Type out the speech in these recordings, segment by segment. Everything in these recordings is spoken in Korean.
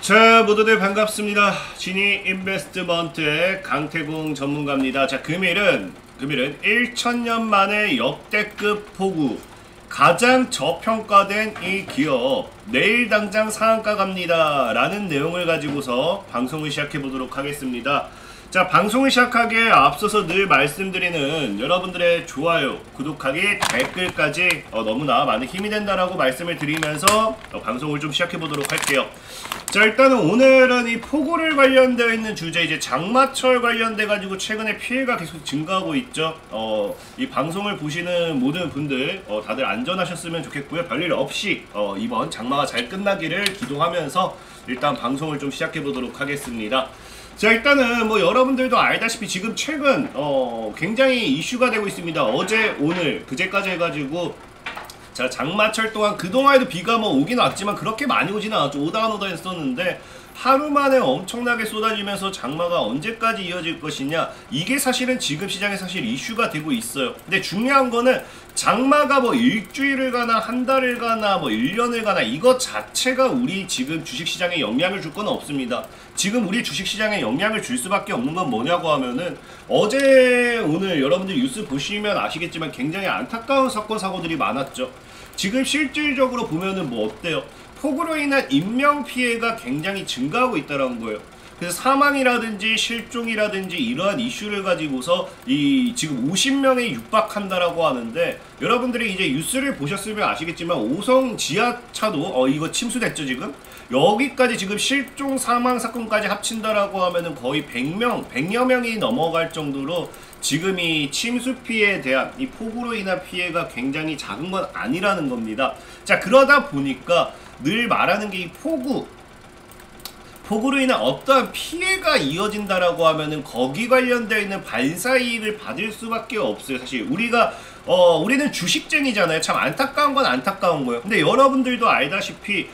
자, 모두들 반갑습니다. 지니 인베스트먼트의 강태공 전문가입니다. 자, 금일은 1000년 만에 역대급 폭우, 가장 저평가된 이 기업, 내일 당장 상한가 갑니다 라는 내용을 가지고서 방송을 시작해 보도록 하겠습니다. 자, 방송을 시작하기에 앞서서 늘 말씀드리는 여러분들의 좋아요, 구독하기, 댓글까지 너무나 많은 힘이 된다라고 말씀을 드리면서 방송을 좀 시작해 보도록 할게요. 자, 일단은 오늘은 이 폭우를 관련되어 있는 주제, 이제 장마철 관련돼 가지고 최근에 피해가 계속 증가하고 있죠. 이 방송을 보시는 모든 분들 다들 안전하셨으면 좋겠고요. 별일 없이 이번 장마가 잘 끝나기를 기도하면서 일단 방송을 좀 시작해 보도록 하겠습니다. 자, 일단은 뭐 여러분들도 알다시피 지금 최근 굉장히 이슈가 되고 있습니다. 어제, 오늘, 그제까지 해가지고 자, 장마철 동안 그동안에도 비가 뭐 오긴 왔지만 그렇게 많이 오진 않았죠. 오다 했었는데 하루 만에 엄청나게 쏟아지면서 장마가 언제까지 이어질 것이냐, 이게 사실은 지금 시장에 사실 이슈가 되고 있어요. 근데 중요한 거는 장마가 뭐 일주일을 가나 한 달을 가나 뭐 1년을 가나 이것 자체가 우리 지금 주식시장에 영향을 줄 건 없습니다. 지금 우리 주식시장에 영향을 줄 수밖에 없는 건 뭐냐고 하면은 어제 오늘 여러분들 뉴스 보시면 아시겠지만 굉장히 안타까운 사건 사고들이 많았죠. 지금 실질적으로 보면은 뭐 어때요? 폭우로 인한 인명피해가 굉장히 증가하고 있다는 거예요. 그래서 사망이라든지 실종이라든지 이러한 이슈를 가지고서 지금 50명에 육박한다라고 하는데, 여러분들이 이제 뉴스를 보셨으면 아시겠지만 5성 지하차도 이거 침수됐죠. 지금 여기까지 지금 실종 사망 사건까지 합친다라고 하면은 거의 100여 명이 넘어갈 정도로 지금 이 침수 피해에 대한 이 폭우로 인한 피해가 굉장히 작은 건 아니라는 겁니다. 자, 그러다 보니까 늘 말하는 게 이 폭우로 인한 어떠한 피해가 이어진다라고 하면은 거기 관련되어 있는 반사이익을 받을 수밖에 없어요. 사실 우리는 주식쟁이잖아요. 참 안타까운 건 안타까운 거예요. 근데 여러분들도 알다시피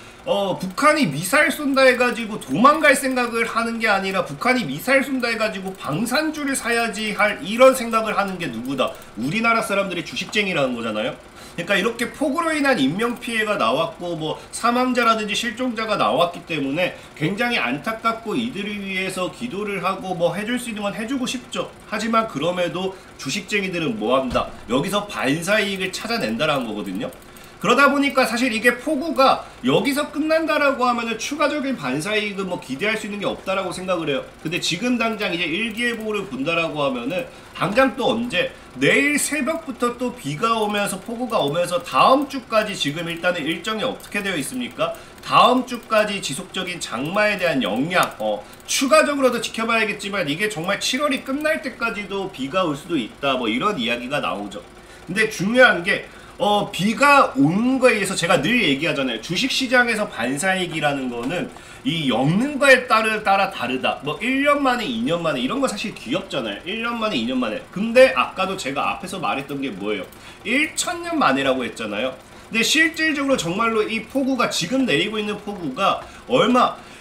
북한이 미사일 쏜다 해가지고 도망갈 생각을 하는 게 아니라 북한이 미사일 쏜다 해가지고 방산주를 사야지 할 이런 생각을 하는 게 누구다? 우리나라 사람들이 주식쟁이라는 거잖아요. 그러니까 이렇게 폭우로 인한 인명피해가 나왔고 뭐 사망자라든지 실종자가 나왔기 때문에 굉장히 안타깝고 이들을 위해서 기도를 하고 뭐 해줄 수 있는 건 해주고 싶죠. 하지만 그럼에도 주식쟁이들은 뭐한다? 여기서 반사이익을 찾아낸다라는 거거든요. 그러다 보니까 사실 이게 폭우가 여기서 끝난다라고 하면은 추가적인 반사이익은 뭐 기대할 수 있는 게 없다라고 생각을 해요. 근데 지금 당장 이제 일기예보를 본다라고 하면은 당장 또 언제? 내일 새벽부터 또 비가 오면서 폭우가 오면서 다음 주까지 지금 일단은 일정이 어떻게 되어 있습니까? 다음 주까지 지속적인 장마에 대한 영향, 추가적으로도 지켜봐야겠지만 이게 정말 7월이 끝날 때까지도 비가 올 수도 있다, 뭐 이런 이야기가 나오죠. 근데 중요한 게 비가 온 거에 의해서 제가 늘 얘기하잖아요. 주식시장에서 반사이익이라는 거는 이 엮는 거에 따라 다르다. 뭐 1년 만에 2년 만에 이런 거 사실 귀엽잖아요. 1년 만에 2년 만에. 근데 아까도 제가 앞에서 말했던 게 뭐예요? 1000년 만에라고 했잖아요. 근데 실질적으로 정말로 이 폭우가 지금 내리고 있는 폭우가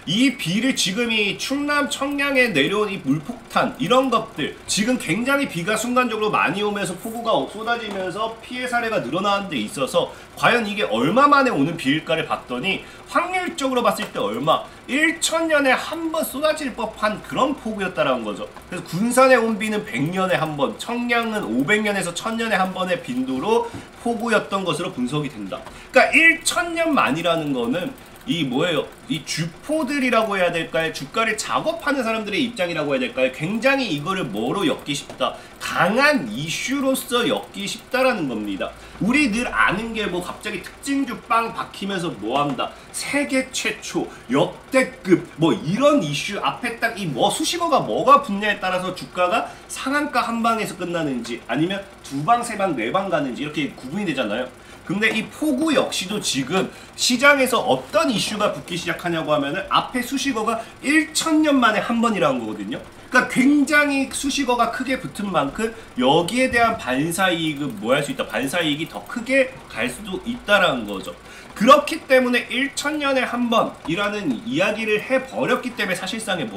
이 비를 지금 이 충남 청량에 내려온 이 물폭탄 이런 것들 지금 굉장히 비가 순간적으로 많이 오면서 폭우가 쏟아지면서 피해 사례가 늘어나는 데 있어서 과연 이게 얼마 만에 오는 비일까를 봤더니 확률적으로 봤을 때 1000년에 한 번 쏟아질 법한 그런 폭우였다라는 거죠. 그래서 군산에 온 비는 100년에 한 번, 청량은 500년에서 1000년에 한 번의 빈도로 폭우였던 것으로 분석이 된다. 그러니까 1000년 만이라는 거는 이 주포들이라고 해야 될까요? 주가를 작업하는 사람들의 입장이라고 해야 될까요? 굉장히 이거를 뭐로 엮기 쉽다? 강한 이슈로서 엮기 쉽다라는 겁니다. 우리 늘 아는 게 뭐 갑자기 특징주 빵 박히면서 뭐한다? 세계 최초, 역대급, 뭐 이런 이슈 앞에 딱 수식어가 뭐가 붙냐에 따라서 주가가 상한가 한 방에서 끝나는지 아니면 두 방, 세 방, 네 방 가는지 이렇게 구분이 되잖아요. 근데 이 폭우 역시도 지금 시장에서 어떤 이슈가 붙기 시작하냐고 하면은 앞에 수식어가 1000년 만에 한 번이라는 거거든요. 그러니까 굉장히 수식어가 크게 붙은 만큼 여기에 대한 반사이익은 뭐 할 수 있다? 반사이익이 더 크게 갈 수도 있다라는 거죠. 그렇기 때문에 1000년에 한 번이라는 이야기를 해버렸기 때문에 사실상의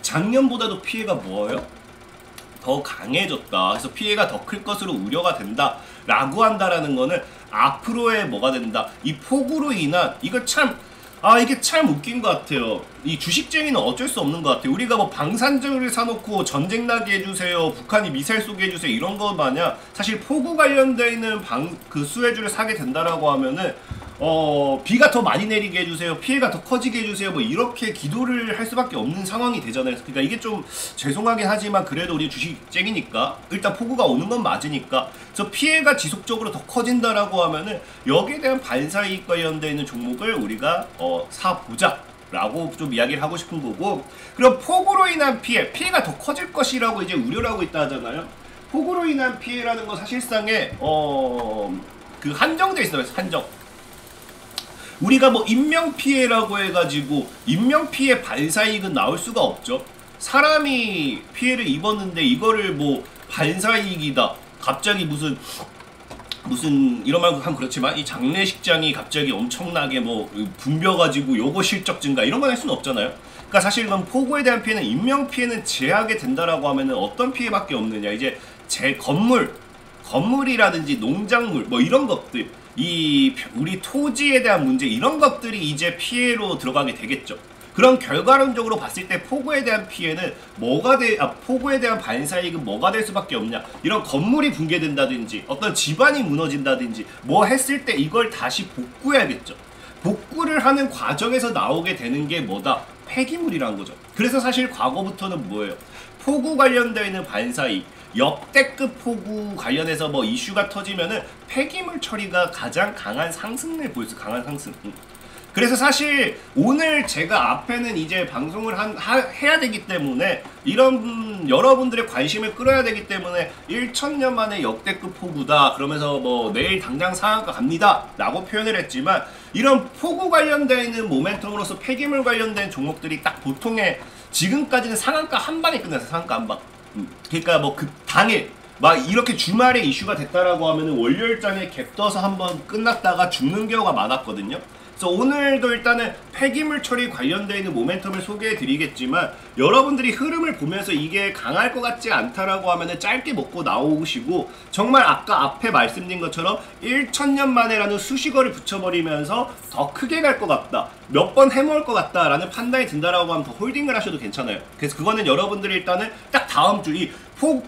작년보다도 피해가 뭐예요? 더 강해졌다. 그래서 피해가 더 클 것으로 우려가 된다 라고 한다라는 거는 앞으로의 뭐가 된다, 이 폭우로 인한 이거 참 아 이게 참 웃긴 것 같아요. 이 주식쟁이는 어쩔 수 없는 것 같아요. 우리가 뭐 방산주를 사놓고 전쟁 나게 해주세요, 북한이 미사일 쏘게 해주세요 이런 거 마냥 사실 포구 관련돼 있는 그 수혜주를 사게 된다라고 하면은 비가 더 많이 내리게 해주세요, 피해가 더 커지게 해주세요, 뭐 이렇게 기도를 할 수밖에 없는 상황이 되잖아요. 그러니까 이게 좀 죄송하긴 하지만 그래도 우리 주식쟁이니까 일단 폭우가 오는 건 맞으니까 저 피해가 지속적으로 더 커진다라고 하면은 여기에 대한 반사이익 관련되어 있는 종목을 우리가 사보자 라고 좀 이야기를 하고 싶은 거고, 그럼 폭우로 인한 피해가 더 커질 것이라고 이제 우려를 하고 있다 하잖아요. 폭우로 인한 피해라는 건 사실상에 그 한정돼 있어요. 한정. 우리가 뭐 인명피해라고 해가지고 인명피해 반사이익은 나올 수가 없죠. 사람이 피해를 입었는데 이거를 뭐 반사이익이다, 갑자기 무슨 이런 말 하면 그렇지만 이 장례식장이 갑자기 엄청나게 뭐 붐벼가지고 요거 실적 증가 이런 건 할 수는 없잖아요. 그러니까 사실 이건 폭우에 대한 피해는, 인명피해는 제하게 된다라고 하면은 어떤 피해밖에 없느냐, 이제 건물이라든지 농작물 뭐 이런 것들, 우리 토지에 대한 문제 이런 것들이 이제 피해로 들어가게 되겠죠. 그런 결과론적으로 봤을 때 폭우에 대한 피해는 폭우에 대한 반사이익은 뭐가 될 수밖에 없냐, 이런 건물이 붕괴된다든지 어떤 집안이 무너진다든지 뭐 했을 때 이걸 다시 복구해야겠죠. 복구를 하는 과정에서 나오게 되는 게 뭐다? 폐기물이란 거죠. 그래서 사실 과거부터는 뭐예요? 폭우 관련되어 있는 반사이익, 역대급 폭우 관련해서 뭐 이슈가 터지면은 폐기물 처리가 가장 강한 상승을 보였어요. 강한 상승. 그래서 사실 오늘 제가 앞에는 이제 방송을 해야 되기 때문에 이런 여러분들의 관심을 끌어야 되기 때문에 1000년 만에 역대급 폭우다 그러면서 뭐 내일 당장 상한가 갑니다 라고 표현을 했지만, 이런 폭우 관련되어 있는 모멘텀으로서 폐기물 관련된 종목들이 딱 보통의 지금까지는 상한가 한 방에 끝났어요. 상한가 한 방. 그러니까 뭐 그 당일 막 이렇게 주말에 이슈가 됐다라고 하면은 월요일장에 갭 떠서 한번 끝났다가 죽는 경우가 많았거든요. 그래서 오늘도 일단은 폐기물 처리 관련되어 있는 모멘텀을 소개해 드리겠지만, 여러분들이 흐름을 보면서 이게 강할 것 같지 않다라고 하면은 짧게 먹고 나오시고, 정말 아까 앞에 말씀드린 것처럼 1000년 만에라는 수식어를 붙여버리면서 더 크게 갈 것 같다, 몇 번 해먹을 것 같다 라는 판단이 든다라고 하면 더 홀딩을 하셔도 괜찮아요. 그래서 그거는 여러분들이 일단은 딱 다음 주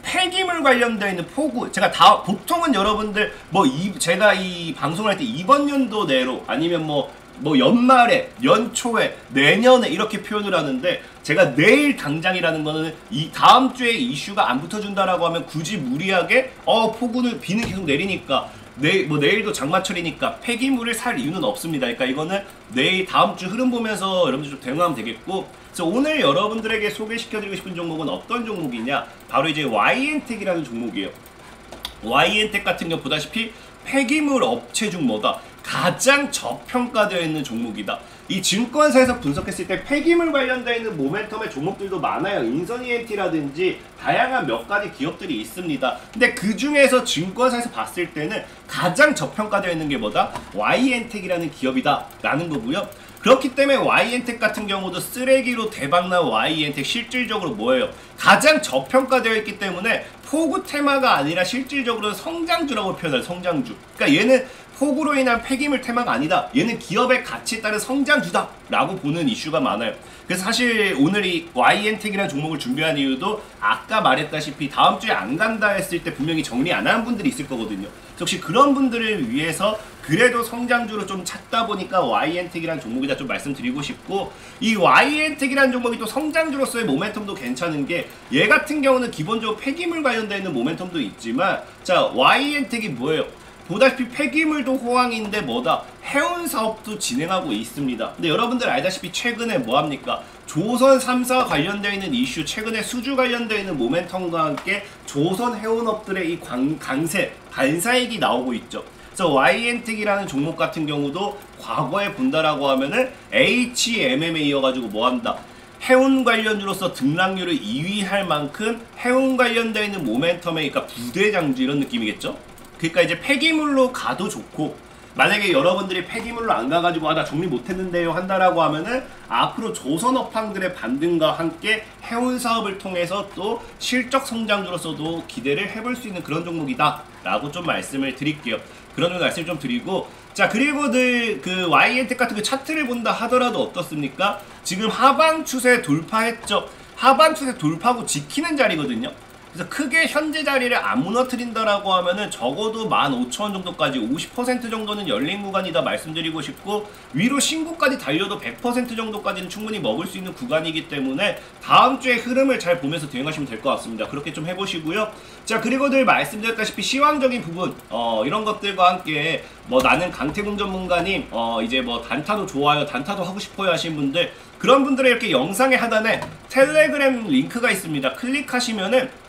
폐기물 관련되어 있는 폭우, 제가 보통은 여러분들 제가 이 방송을 할 때 이번 연도 내로 아니면 뭐 연말에, 연초에, 내년에 이렇게 표현을 하는데, 제가 내일 당장이라는 거는 이 다음 주에 이슈가 안 붙어준다라고 하면 굳이 무리하게 폭우는 비는 계속 내리니까 내일도 장마철이니까 폐기물을 살 이유는 없습니다. 그러니까 이거는 내일 다음 주 흐름 보면서 여러분들 좀 대응하면 되겠고, 그래서 오늘 여러분들에게 소개시켜드리고 싶은 종목은 어떤 종목이냐, 바로 이제 YN텍이라는 종목이에요. YN텍 같은 경우 보다시피 폐기물 업체 중 뭐다? 가장 저평가되어 있는 종목이다. 이 증권사에서 분석했을 때 폐기물 관련되어 있는 모멘텀의 종목들도 많아요. 인선 ENT라든지 다양한 몇 가지 기업들이 있습니다. 근데 그 중에서 증권사에서 봤을 때는 가장 저평가되어 있는 게 뭐다? YN텍이라는 기업이다 라는 거고요. 그렇기 때문에 YN텍 같은 경우도 쓰레기로 대박난 YN텍 실질적으로 뭐예요? 가장 저평가되어 있기 때문에 폭우 테마가 아니라 실질적으로 성장주라고 표현해요. 성장주. 그러니까 얘는 폭우로 인한 폐기물 테마가 아니다, 얘는 기업의 가치에 따른 성장주다 라고 보는 이슈가 많아요. 그래서 사실 오늘 이 YN텍이라는 종목을 준비한 이유도 아까 말했다시피 다음 주에 안 간다 했을 때 분명히 정리 안 하는 분들이 있을 거거든요. 혹시 그런 분들을 위해서 그래도 성장주로 좀 찾다 보니까 YN텍이라는 종목이다 좀 말씀드리고 싶고, 이 YN텍이라는 종목이 또 성장주로서의 모멘텀도 괜찮은 게, 얘 같은 경우는 기본적으로 폐기물 관련되어 있는 모멘텀도 있지만, 자 YN텍이 뭐예요? 보다시피 폐기물도 호황인데 뭐다? 해운 사업도 진행하고 있습니다. 근데 여러분들 알다시피 최근에 뭐합니까? 조선 3사 관련되어 있는 이슈, 최근에 수주 관련되어 있는 모멘텀과 함께 조선 해운업들의 이 강세, 반사익이 나오고 있죠. 그래서 YN텍이라는 종목 같은 경우도 과거에 본다라고 하면은 HMM에 이어가지고 뭐한다? 해운 관련주로서 등락률을 2위 할 만큼 해운 관련되어 있는 모멘텀의, 그러니까 부대장주 이런 느낌이겠죠? 그러니까 이제 폐기물로 가도 좋고, 만약에 여러분들이 폐기물로 안 가가지고 나 정리 못했는데요 한다라고 하면은 앞으로 조선업황들의 반등과 함께 해운 사업을 통해서 또 실적 성장주로서도 기대를 해볼 수 있는 그런 종목이다 라고 좀 말씀을 드릴게요. 그런 말씀 좀 드리고, 자, 그리고들 그 YN텍 같은 그 차트를 본다 하더라도 어떻습니까? 지금 하방 추세 돌파했죠. 하방 추세 돌파하고 지키는 자리거든요. 그래서 크게 현재 자리를 안 무너뜨린다라고 하면은 적어도 15,000원 정도까지 50% 정도는 열린 구간이다 말씀드리고 싶고, 위로 신고까지 달려도 100% 정도까지는 충분히 먹을 수 있는 구간이기 때문에 다음 주에 흐름을 잘 보면서 대응하시면 될 것 같습니다. 그렇게 좀 해보시고요. 자, 그리고 늘 말씀드렸다시피 시황적인 부분 이런 것들과 함께 뭐 나는 강태공 전문가님 이제 뭐 단타도 좋아요, 단타도 하고 싶어요 하신 분들, 그런 분들의 이렇게 영상의 하단에 텔레그램 링크가 있습니다. 클릭하시면은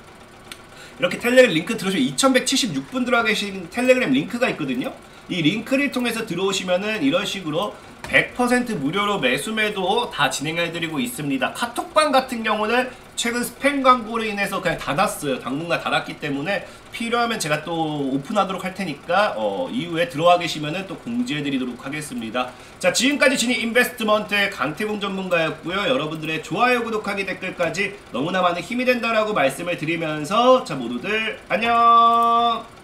이렇게 텔레그램 링크 들어오시면 2176분 들어가 계신 텔레그램 링크가 있거든요. 이 링크를 통해서 들어오시면은 이런 식으로 100% 무료로 매수매도 다 진행해드리고 있습니다. 카톡방 같은 경우는 최근 스팸 광고로 인해서 그냥 닫았어요. 당분간 닫았기 때문에 필요하면 제가 또 오픈하도록 할 테니까 이후에 들어와 계시면은 또 공지해드리도록 하겠습니다. 자, 지금까지 진입 인베스트먼트의 강태공 전문가였고요. 여러분들의 좋아요, 구독하기, 댓글까지 너무나 많은 힘이 된다라고 말씀을 드리면서 자, 모두들 안녕.